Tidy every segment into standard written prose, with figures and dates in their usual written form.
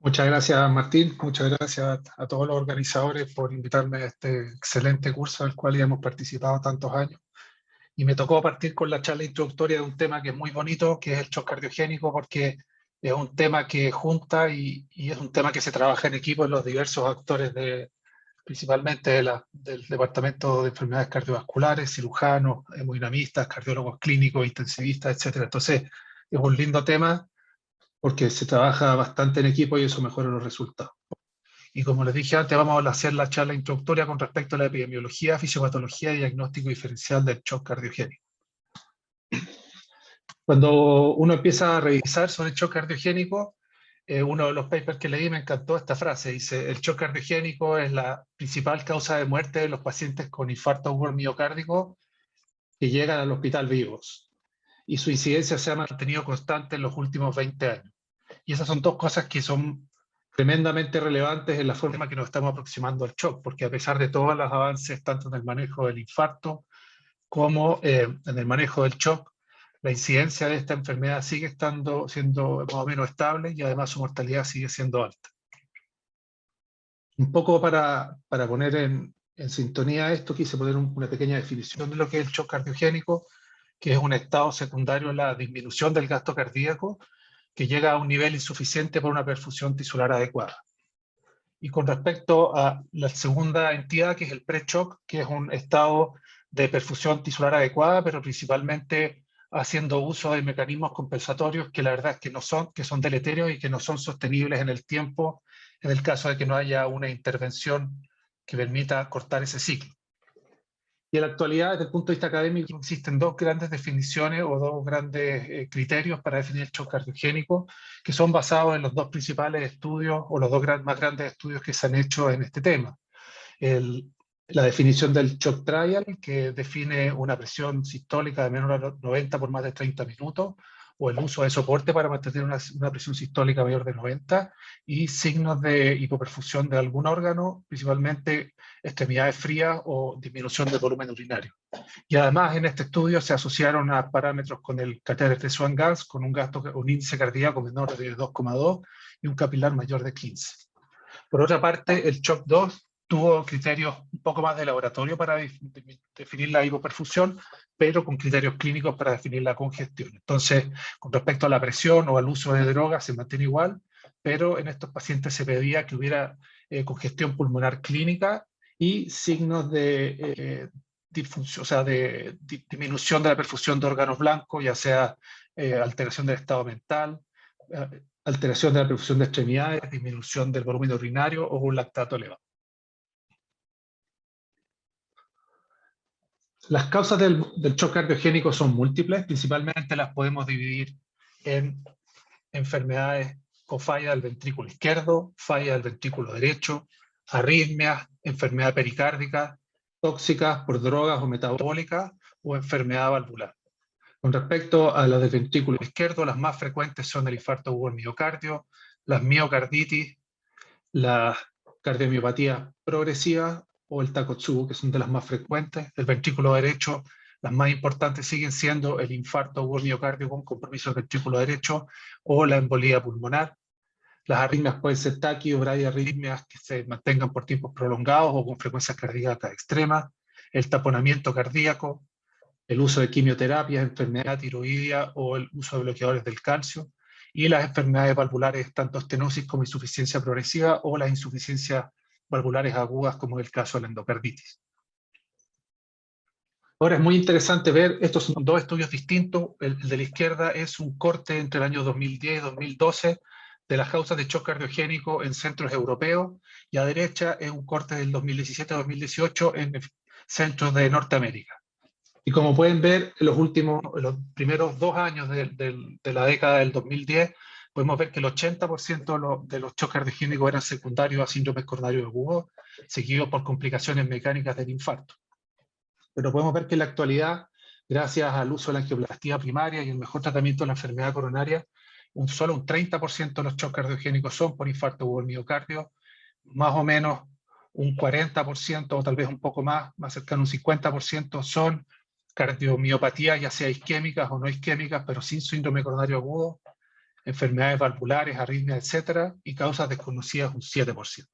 Muchas gracias, Martín. Muchas gracias a todos los organizadores por invitarme a este excelente curso al cual ya hemos participado tantos años. Y me tocó partir con la charla introductoria de un tema que es muy bonito, que es el shock cardiogénico, porque es un tema que junta y es un tema que se trabaja en equipo en los diversos actores, principalmente del Departamento de Enfermedades Cardiovasculares, cirujanos, hemodinamistas, cardiólogos clínicos, intensivistas, etcétera. Entonces, es un lindo tema porque se trabaja bastante en equipo y eso mejora los resultados. Y como les dije antes, vamos a hacer la charla introductoria con respecto a la epidemiología, fisiopatología y diagnóstico diferencial del shock cardiogénico. Cuando uno empieza a revisar sobre el shock cardiogénico, uno de los papers que leí me encantó esta frase. Dice, el shock cardiogénico es la principal causa de muerte de los pacientes con infarto agudo miocárdico que llegan al hospital vivos. Y su incidencia se ha mantenido constante en los últimos 20 años. Y esas son dos cosas que son tremendamente relevantes en la forma que nos estamos aproximando al shock, porque a pesar de todos los avances, tanto en el manejo del infarto como en el manejo del shock, la incidencia de esta enfermedad sigue siendo más o menos estable y además su mortalidad sigue siendo alta. Un poco para poner en sintonía esto, quise poner una pequeña definición de lo que es el shock cardiogénico, que es un estado secundario en la disminución del gasto cardíaco que llega a un nivel insuficiente para una perfusión tisular adecuada. Y con respecto a la segunda entidad, que es el pre-shock, que es un estado de perfusión tisular adecuada, pero principalmente haciendo uso de mecanismos compensatorios que la verdad es que son deleterios y que no son sostenibles en el tiempo, en el caso de que no haya una intervención que permita cortar ese ciclo. Y en la actualidad, desde el punto de vista académico, existen dos grandes definiciones o dos grandes criterios para definir el shock cardiogénico, que son basados en los dos principales estudios o los dos más grandes estudios que se han hecho en este tema. La definición del shock trial, que define una presión sistólica de menor a 90 por más de 30 minutos, o el uso de soporte para mantener una presión sistólica mayor de 90, y signos de hipoperfusión de algún órgano, principalmente extremidades frías o disminución del volumen urinario. Y además en este estudio se asociaron a parámetros con el catéter de Swan-Ganz, con un índice cardíaco menor de 2,2 y un capilar mayor de 15. Por otra parte, el shock 2 tuvo criterios un poco más de laboratorio para definir la hipoperfusión, pero con criterios clínicos para definir la congestión. Entonces, con respecto a la presión o al uso de drogas, se mantiene igual, pero en estos pacientes se pedía que hubiera congestión pulmonar clínica y signos de disminución de la perfusión de órganos blancos, ya sea alteración del estado mental, alteración de la perfusión de extremidades, disminución del volumen urinario o un lactato elevado. Las causas del shock cardiogénico son múltiples, principalmente las podemos dividir en enfermedades con falla del ventrículo izquierdo, falla del ventrículo derecho, arritmias, enfermedad pericárdica, tóxicas por drogas o metabólicas o enfermedad valvular. Con respecto a las del ventrículo izquierdo, las más frecuentes son el infarto agudo del miocardio, las miocarditis, las cardiomiopatías progresivas o el Takotsubo, que son de las más frecuentes. El ventrículo derecho, las más importantes siguen siendo el infarto agudo del miocardio con compromiso del ventrículo derecho o la embolía pulmonar. Las arritmias pueden ser taquis o bradiarritmias que se mantengan por tiempos prolongados o con frecuencias cardíacas extremas. El taponamiento cardíaco, el uso de quimioterapia, enfermedad tiroidea o el uso de bloqueadores del calcio, y las enfermedades valvulares, tanto estenosis como insuficiencia progresiva o las insuficiencias valvulares agudas, como es el caso de la endocarditis. Ahora es muy interesante ver, estos son dos estudios distintos. El de la izquierda es un corte entre el año 2010 y 2012 de las causas de shock cardiogénico en centros europeos, y a la derecha es un corte del 2017-2018 en centros de Norteamérica. Y como pueden ver, en los primeros 2 años de la década del 2010, podemos ver que el 80% de los shocks cardiogénicos eran secundarios a síndromes coronarios agudos, seguidos por complicaciones mecánicas del infarto. Pero podemos ver que en la actualidad, gracias al uso de la angioplastía primaria y el mejor tratamiento de la enfermedad coronaria, solo un 30% de los shocks cardiogénicos son por infarto agudo del miocardio, más o menos un 40% o tal vez un poco más cercano a un 50% son cardiomiopatías, ya sea isquémicas o no isquémicas, pero sin síndrome coronario agudo. enfermedades valvulares, arritmias, etcétera, y causas desconocidas un 7%.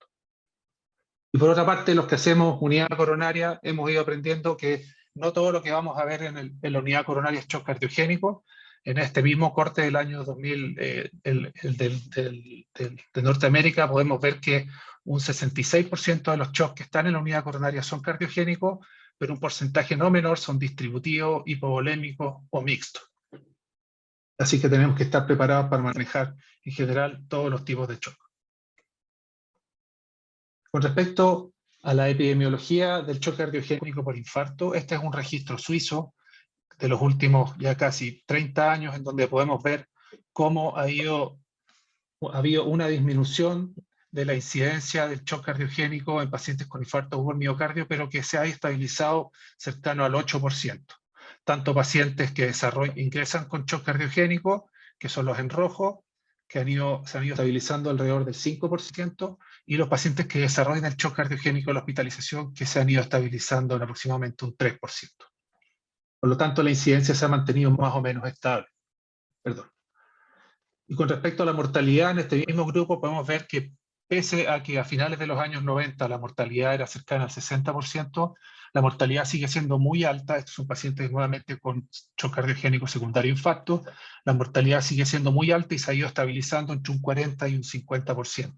Y por otra parte, los que hacemos unidad coronaria, hemos ido aprendiendo que no todo lo que vamos a ver en la unidad coronaria es shock cardiogénico. En este mismo corte del año 2000, de Norteamérica, podemos ver que un 66% de los shocks que están en la unidad coronaria son cardiogénicos, pero un porcentaje no menor son distributivos, hipovolémicos o mixtos. Así que tenemos que estar preparados para manejar en general todos los tipos de shock. Con respecto a la epidemiología del shock cardiogénico por infarto, este es un registro suizo de los últimos ya casi 30 años, en donde podemos ver cómo ha habido una disminución de la incidencia del shock cardiogénico en pacientes con infarto agudo del miocardio, pero que se ha estabilizado cercano al 8%. Tanto pacientes que ingresan con shock cardiogénico, que son los en rojo, que se han ido estabilizando alrededor del 5%, y los pacientes que desarrollan el shock cardiogénico en la hospitalización, que se han ido estabilizando en aproximadamente un 3%. Por lo tanto, la incidencia se ha mantenido más o menos estable. Perdón. Y con respecto a la mortalidad, en este mismo grupo podemos ver que pese a que a finales de los años 90 la mortalidad era cercana al 60%, la mortalidad sigue siendo muy alta. Estos son pacientes nuevamente con shock cardiogénico secundario infarto. La mortalidad sigue siendo muy alta y se ha ido estabilizando entre un 40 y un 50%.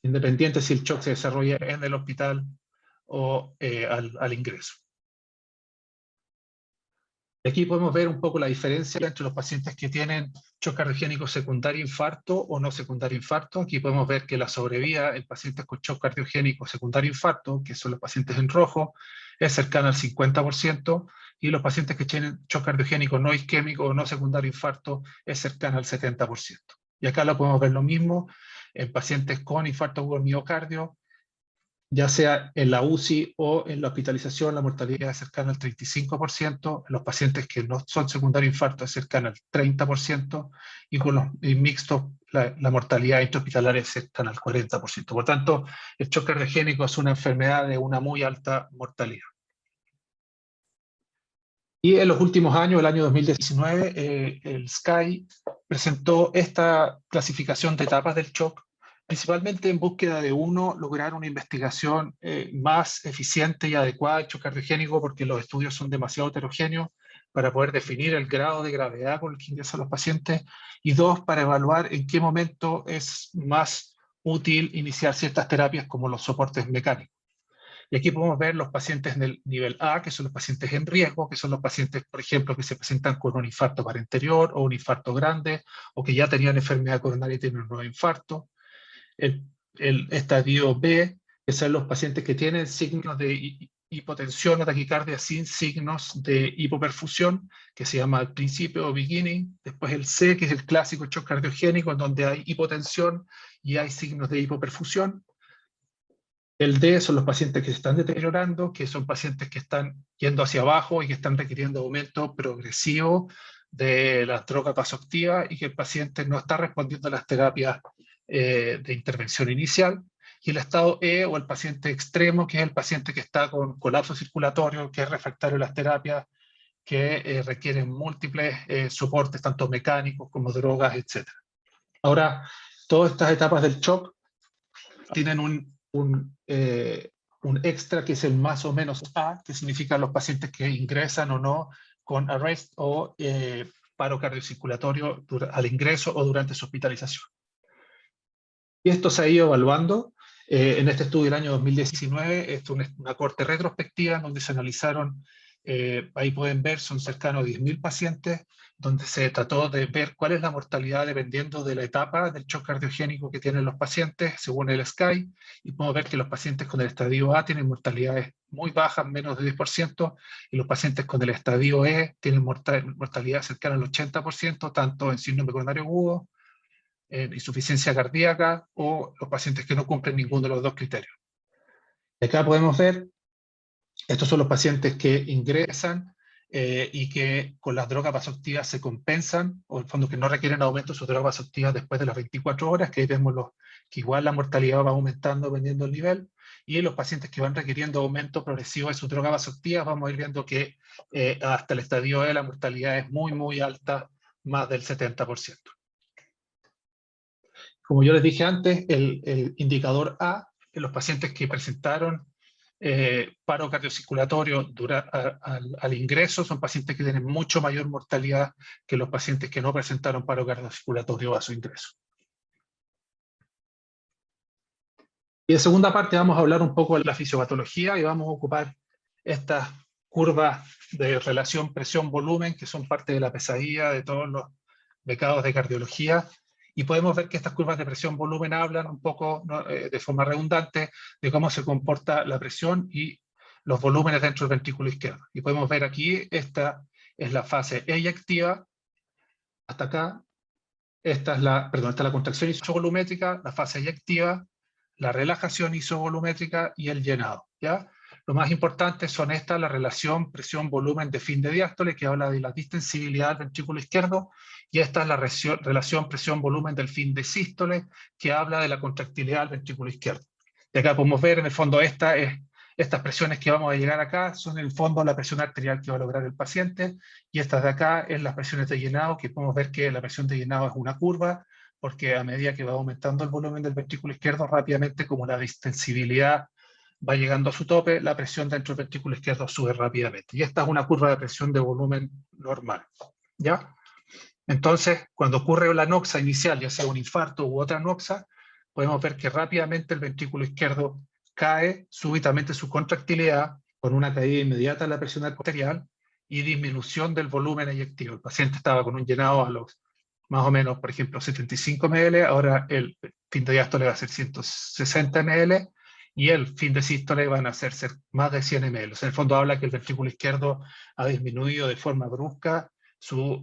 Independiente si el shock se desarrolla en el hospital o al ingreso. Aquí podemos ver un poco la diferencia entre los pacientes que tienen shock cardiogénico secundario infarto o no secundario infarto. Aquí podemos ver que la sobrevida en pacientes con shock cardiogénico secundario infarto, que son los pacientes en rojo, es cercana al 50%, y los pacientes que tienen shock cardiogénico no isquémico o no secundario infarto es cercana al 70%. Y acá lo podemos ver lo mismo en pacientes con infarto agudo del miocardio, ya sea en la UCI o en la hospitalización, la mortalidad es cercana al 35%, en los pacientes que no son secundario infarto es cercana al 30%, y con los mixtos la mortalidad intrahospitalaria es cercana al 40%. Por tanto, el shock cardiogénico es una enfermedad de una muy alta mortalidad. Y en los últimos años, el año 2019, el SCAI presentó esta clasificación de etapas del shock, principalmente en búsqueda de lograr una investigación más eficiente y adecuada del shock cardiogénico, porque los estudios son demasiado heterogéneos para poder definir el grado de gravedad con el que ingresan los pacientes, y dos, para evaluar en qué momento es más útil iniciar ciertas terapias como los soportes mecánicos. Y aquí podemos ver los pacientes del nivel A, que son los pacientes en riesgo, que son los pacientes, por ejemplo, que se presentan con un infarto parenterior o un infarto grande, o que ya tenían enfermedad coronaria y tienen un nuevo infarto. El estadio B, que son los pacientes que tienen signos de hipotensión o taquicardia sin signos de hipoperfusión, que se llama al principio o beginning. Después el C, que es el clásico shock cardiogénico, en donde hay hipotensión y hay signos de hipoperfusión. El D son los pacientes que se están deteriorando, que son pacientes que están yendo hacia abajo y que están requiriendo aumento progresivo de las drogas vasoactivas, y que el paciente no está respondiendo a las terapias de intervención inicial. Y el estado E, o el paciente extremo, que es el paciente que está con colapso circulatorio, que es refractario a las terapias, que requieren múltiples soportes, tanto mecánicos como drogas, etc. Ahora, todas estas etapas del shock tienen un extra, que es el más o menos A, que significa los pacientes que ingresan o no con arrest o paro cardiocirculatorio al ingreso o durante su hospitalización. Y esto se ha ido evaluando. En este estudio del año 2019, esto es una corte retrospectiva donde se analizaron, ahí pueden ver, son cercanos a 10.000 pacientes, donde se trató de ver cuál es la mortalidad dependiendo de la etapa del shock cardiogénico que tienen los pacientes, según el SCAI, y podemos ver que los pacientes con el estadio A tienen mortalidades muy bajas, menos de 10%, y los pacientes con el estadio E tienen mortalidad cercana al 80%, tanto en síndrome coronario agudo, en insuficiencia cardíaca, o los pacientes que no cumplen ninguno de los dos criterios. Y acá podemos ver, estos son los pacientes que ingresan y que con las drogas vasoactivas se compensan, o en el fondo que no requieren aumento de sus drogas vasoactivas después de las 24 horas, que ahí vemos que igual la mortalidad va aumentando dependiendo del nivel. Y en los pacientes que van requiriendo aumento progresivo de sus drogas vasoactivas, vamos a ir viendo que hasta el estadio E la mortalidad es muy, muy alta, más del 70%. Como yo les dije antes, el indicador A, en los pacientes que presentaron paro cardiocirculatorio al ingreso, son pacientes que tienen mucho mayor mortalidad que los pacientes que no presentaron paro cardiocirculatorio a su ingreso. Y en segunda parte vamos a hablar un poco de la fisiopatología y vamos a ocupar estas curvas de relación presión-volumen que son parte de la pesadilla de todos los becados de cardiología. Y podemos ver que estas curvas de presión-volumen hablan un poco, ¿no?, de forma redundante de cómo se comporta la presión y los volúmenes dentro del ventrículo izquierdo. Y podemos ver aquí, esta es la fase eyectiva, hasta acá. Esta es la contracción isovolumétrica, la fase eyectiva, la relajación isovolumétrica y el llenado, ¿ya? Lo más importante son estas, la relación presión-volumen de fin de diástole, que habla de la distensibilidad del ventrículo izquierdo, y esta es la relación presión-volumen del fin de sístole, que habla de la contractilidad del ventrículo izquierdo. Y acá podemos ver, en el fondo, estas presiones que vamos a llegar acá son en el fondo la presión arterial que va a lograr el paciente, y estas de acá es las presiones de llenado, que podemos ver que la presión de llenado es una curva, porque a medida que va aumentando el volumen del ventrículo izquierdo, rápidamente, como la distensibilidad va llegando a su tope, la presión dentro del ventrículo izquierdo sube rápidamente. Y esta es una curva de presión de volumen normal, ¿ya? Entonces, cuando ocurre la anoxia inicial, ya sea un infarto u otra anoxia, podemos ver que rápidamente el ventrículo izquierdo cae súbitamente su contractilidad, con una caída inmediata de la presión arterial y disminución del volumen eyectivo. El paciente estaba con un llenado a los más o menos, por ejemplo, 75 ml, ahora el fin de diástole va a ser 160 ml, y el fin de sístole van a ser más de 100 ml. O sea, en el fondo habla que el ventrículo izquierdo ha disminuido de forma brusca su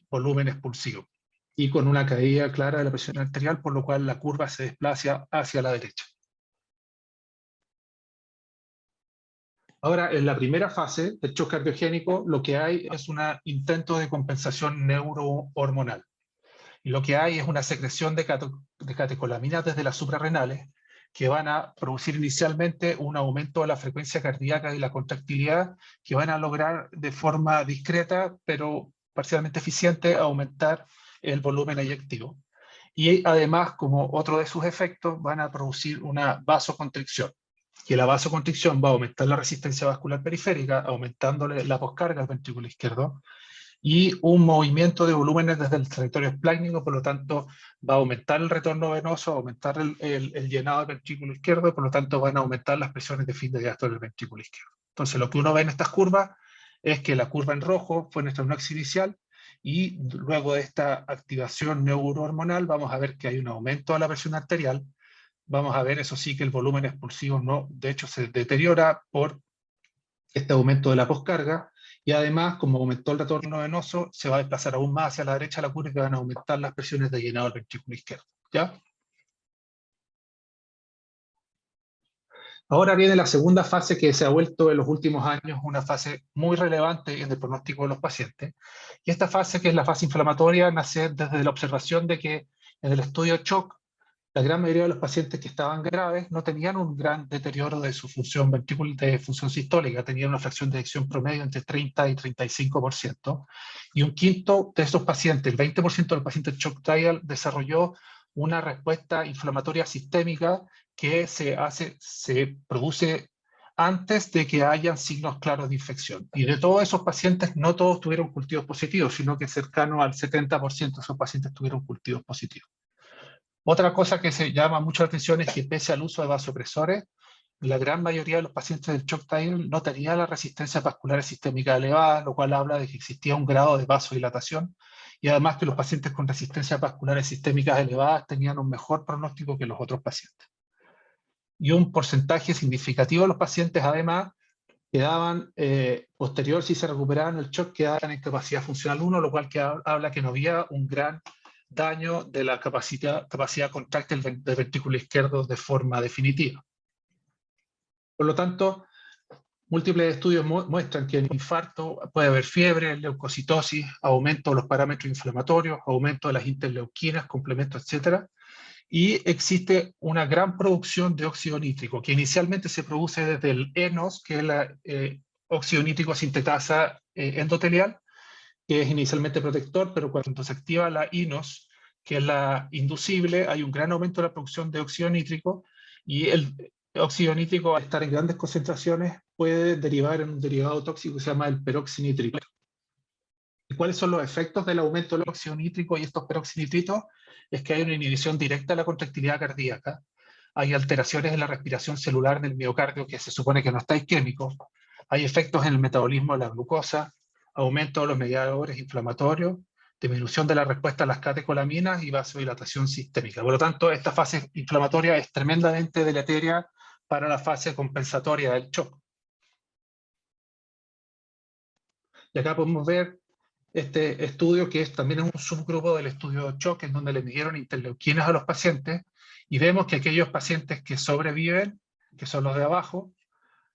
volumen expulsivo, y con una caída clara de la presión arterial, por lo cual la curva se desplaza hacia la derecha. Ahora, en la primera fase del shock cardiogénico, lo que hay es un intento de compensación neurohormonal. Y lo que hay es una secreción de catecolaminas desde las suprarrenales, que van a producir inicialmente un aumento de la frecuencia cardíaca y la contractilidad, que van a lograr de forma discreta, pero parcialmente eficiente, aumentar el volumen eyectivo. Y además, como otro de sus efectos, van a producir una vasoconstricción, que la vasoconstricción va a aumentar la resistencia vascular periférica, aumentándole la poscarga al ventrículo izquierdo, y un movimiento de volúmenes desde el territorio esplácnico, por lo tanto va a aumentar el retorno venoso, aumentar el llenado del ventrículo izquierdo, y por lo tanto van a aumentar las presiones de fin de diástole del ventrículo izquierdo. Entonces lo que uno ve en estas curvas es que la curva en rojo fue nuestra anoxia inicial, y luego de esta activación neurohormonal vamos a ver que hay un aumento de la presión arterial. Vamos a ver, eso sí, que el volumen expulsivo no, de hecho, se deteriora por este aumento de la poscarga, y además, como aumentó el retorno venoso, se va a desplazar aún más hacia la derecha la curva, y van a aumentar las presiones de llenado del ventrículo izquierdo, ¿ya? Ahora viene la segunda fase, que se ha vuelto en los últimos años una fase muy relevante en el pronóstico de los pacientes. Y esta fase, que es la fase inflamatoria, nace desde la observación de que en el estudio shock, la gran mayoría de los pacientes que estaban graves no tenían un gran deterioro de su función ventricular, de función sistólica, tenían una fracción de eyección promedio entre 30 y 35%, y un quinto de esos pacientes, el 20% de los pacientes shock trial, desarrolló una respuesta inflamatoria sistémica que se produce antes de que hayan signos claros de infección. Y de todos esos pacientes, no todos tuvieron cultivos positivos, sino que cercano al 70% de esos pacientes tuvieron cultivos positivos. Otra cosa que se llama mucho la atención es que, pese al uso de vasopresores, la gran mayoría de los pacientes del shock trial no tenían la resistencia vascular sistémica elevada, lo cual habla de que existía un grado de vasodilatación, y además que los pacientes con resistencias vasculares sistémicas elevadas tenían un mejor pronóstico que los otros pacientes. Y un porcentaje significativo de los pacientes, además, quedaban posterior, si se recuperaban el shock, quedaban en capacidad funcional 1, lo cual habla que no había un gran daño de la capacidad contráctil del ventrículo izquierdo de forma definitiva. Por lo tanto, múltiples estudios muestran que en infarto puede haber fiebre, leucocitosis, aumento de los parámetros inflamatorios, aumento de las interleuquinas, complementos, etc. Y existe una gran producción de óxido nítrico, que inicialmente se produce desde el ENOS, que es la óxido nítrico sintetasa endotelial, que es inicialmente protector, pero cuando se activa la INOS, que es la inducible, hay un gran aumento de la producción de óxido nítrico, y el óxido nítrico, al estar en grandes concentraciones, puede derivar en un derivado tóxico que se llama el peroxinitrito. ¿Y cuáles son los efectos del aumento del óxido nítrico y estos peroxinitritos? Es que hay una inhibición directa de la contractilidad cardíaca, hay alteraciones en la respiración celular del miocardio, que se supone que no está isquémico, hay efectos en el metabolismo de la glucosa, aumento de los mediadores inflamatorios, disminución de la respuesta a las catecolaminas y vasodilatación sistémica. Por lo tanto, esta fase inflamatoria es tremendamente deletérea para la fase compensatoria del shock. Y acá podemos ver este estudio, que también es un subgrupo del estudio de shock, en donde le midieron interleuquinas a los pacientes, y vemos que aquellos pacientes que sobreviven, que son los de abajo,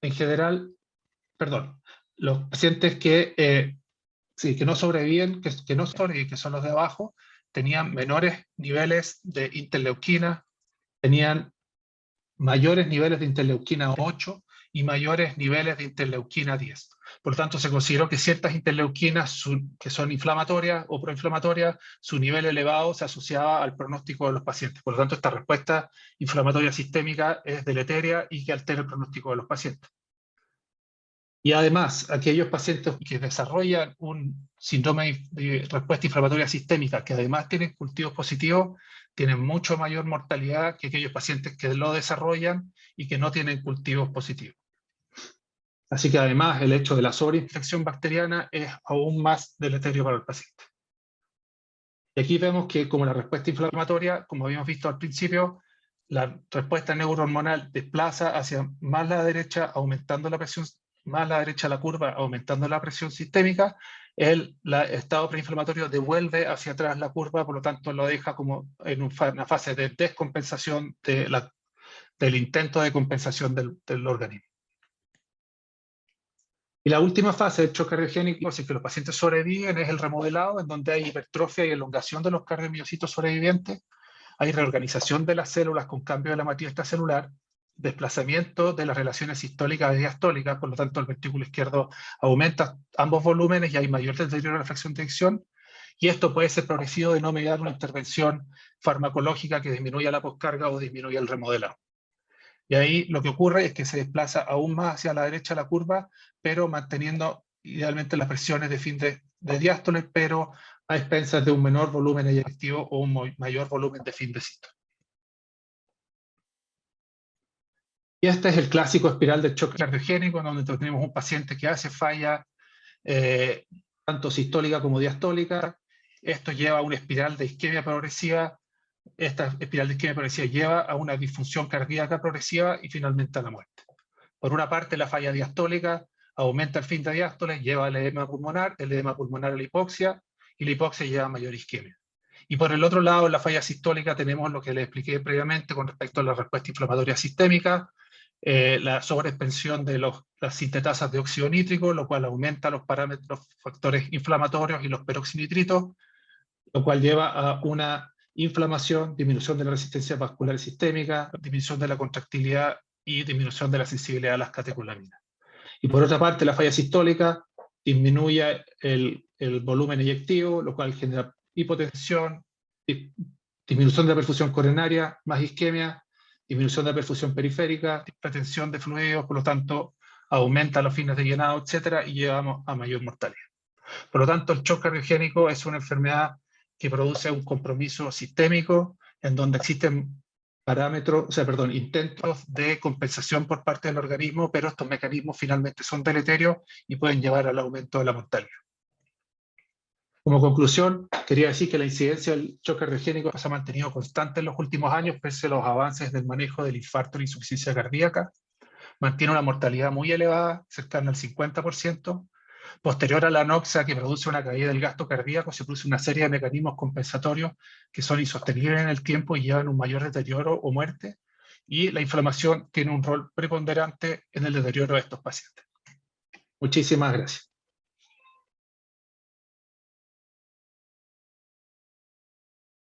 en general, perdón, los pacientes que no sobreviven, que no sobreviven, que son los de abajo, tenían menores niveles de interleuquina, tenían mayores niveles de interleuquina 8 y mayores niveles de interleuquina 10. Por lo tanto, se consideró que ciertas interleuquinas que son inflamatorias o proinflamatorias, su nivel elevado se asociaba al pronóstico de los pacientes. Por lo tanto, esta respuesta inflamatoria sistémica es deletérea y que altera el pronóstico de los pacientes. Y además, aquellos pacientes que desarrollan un síndrome de respuesta inflamatoria sistémica, que además tienen cultivos positivos, tienen mucho mayor mortalidad que aquellos pacientes que lo desarrollan y que no tienen cultivos positivos. Así que además el hecho de la sobreinfección bacteriana es aún más deleterio para el paciente. Y aquí vemos que como la respuesta inflamatoria, como habíamos visto al principio, la respuesta neurohormonal desplaza hacia más la derecha, aumentando la presión, más la derecha la curva, aumentando la presión sistémica, el estado preinflamatorio devuelve hacia atrás la curva, por lo tanto lo deja como en una fase de descompensación del intento de compensación del organismo. Y la última fase del shock cardiogénico, si es que los pacientes sobreviven, es el remodelado, en donde hay hipertrofia y elongación de los cardiomiocitos sobrevivientes, hay reorganización de las células con cambio de la matriz extracelular, desplazamiento de las relaciones sistólicas y diastólicas, por lo tanto el ventrículo izquierdo aumenta ambos volúmenes y hay mayor deterioro de la fracción de eyección, y esto puede ser progresivo de no mediar una intervención farmacológica que disminuya la poscarga o disminuya el remodelado. Y ahí lo que ocurre es que se desplaza aún más hacia la derecha la curva, pero manteniendo idealmente las presiones de fin de diástole, pero a expensas de un menor volumen eyectivo o un mayor volumen de fin de sístole. Y este es el clásico espiral de shock cardiogénico, donde tenemos un paciente que hace falla tanto sistólica como diastólica. Esto lleva a una espiral de isquemia progresiva. Esta espiral de isquemia progresiva lleva a una disfunción cardíaca progresiva y finalmente a la muerte. Por una parte, la falla diastólica aumenta el fin de diástole, lleva al edema pulmonar a la hipoxia, y la hipoxia lleva a mayor isquemia. Y por el otro lado, en la falla sistólica tenemos lo que les expliqué previamente con respecto a la respuesta inflamatoria sistémica, la sobreexpansión de las sintetasas de óxido nítrico, lo cual aumenta los parámetros, los factores inflamatorios y los peroxinitritos, lo cual lleva a una inflamación, disminución de la resistencia vascular sistémica, disminución de la contractilidad y disminución de la sensibilidad a las catecolaminas. Y por otra parte, la falla sistólica disminuye el volumen eyectivo, lo cual genera hipotensión, disminución de la perfusión coronaria, más isquemia, disminución de la perfusión periférica, retención de fluidos, por lo tanto, aumenta los fines de llenado, etcétera, y llevamos a mayor mortalidad. Por lo tanto, el shock cardiogénico es una enfermedad que produce un compromiso sistémico en donde existen intentos de compensación por parte del organismo, pero estos mecanismos finalmente son deleterios y pueden llevar al aumento de la mortalidad. Como conclusión, quería decir que la incidencia del shock cardiogénico se ha mantenido constante en los últimos años, pese a los avances del manejo del infarto y la insuficiencia cardíaca. Mantiene una mortalidad muy elevada, cercana al 50%. Posterior a la anoxia, que produce una caída del gasto cardíaco, se produce una serie de mecanismos compensatorios que son insostenibles en el tiempo y llevan un mayor deterioro o muerte. Y la inflamación tiene un rol preponderante en el deterioro de estos pacientes. Muchísimas gracias.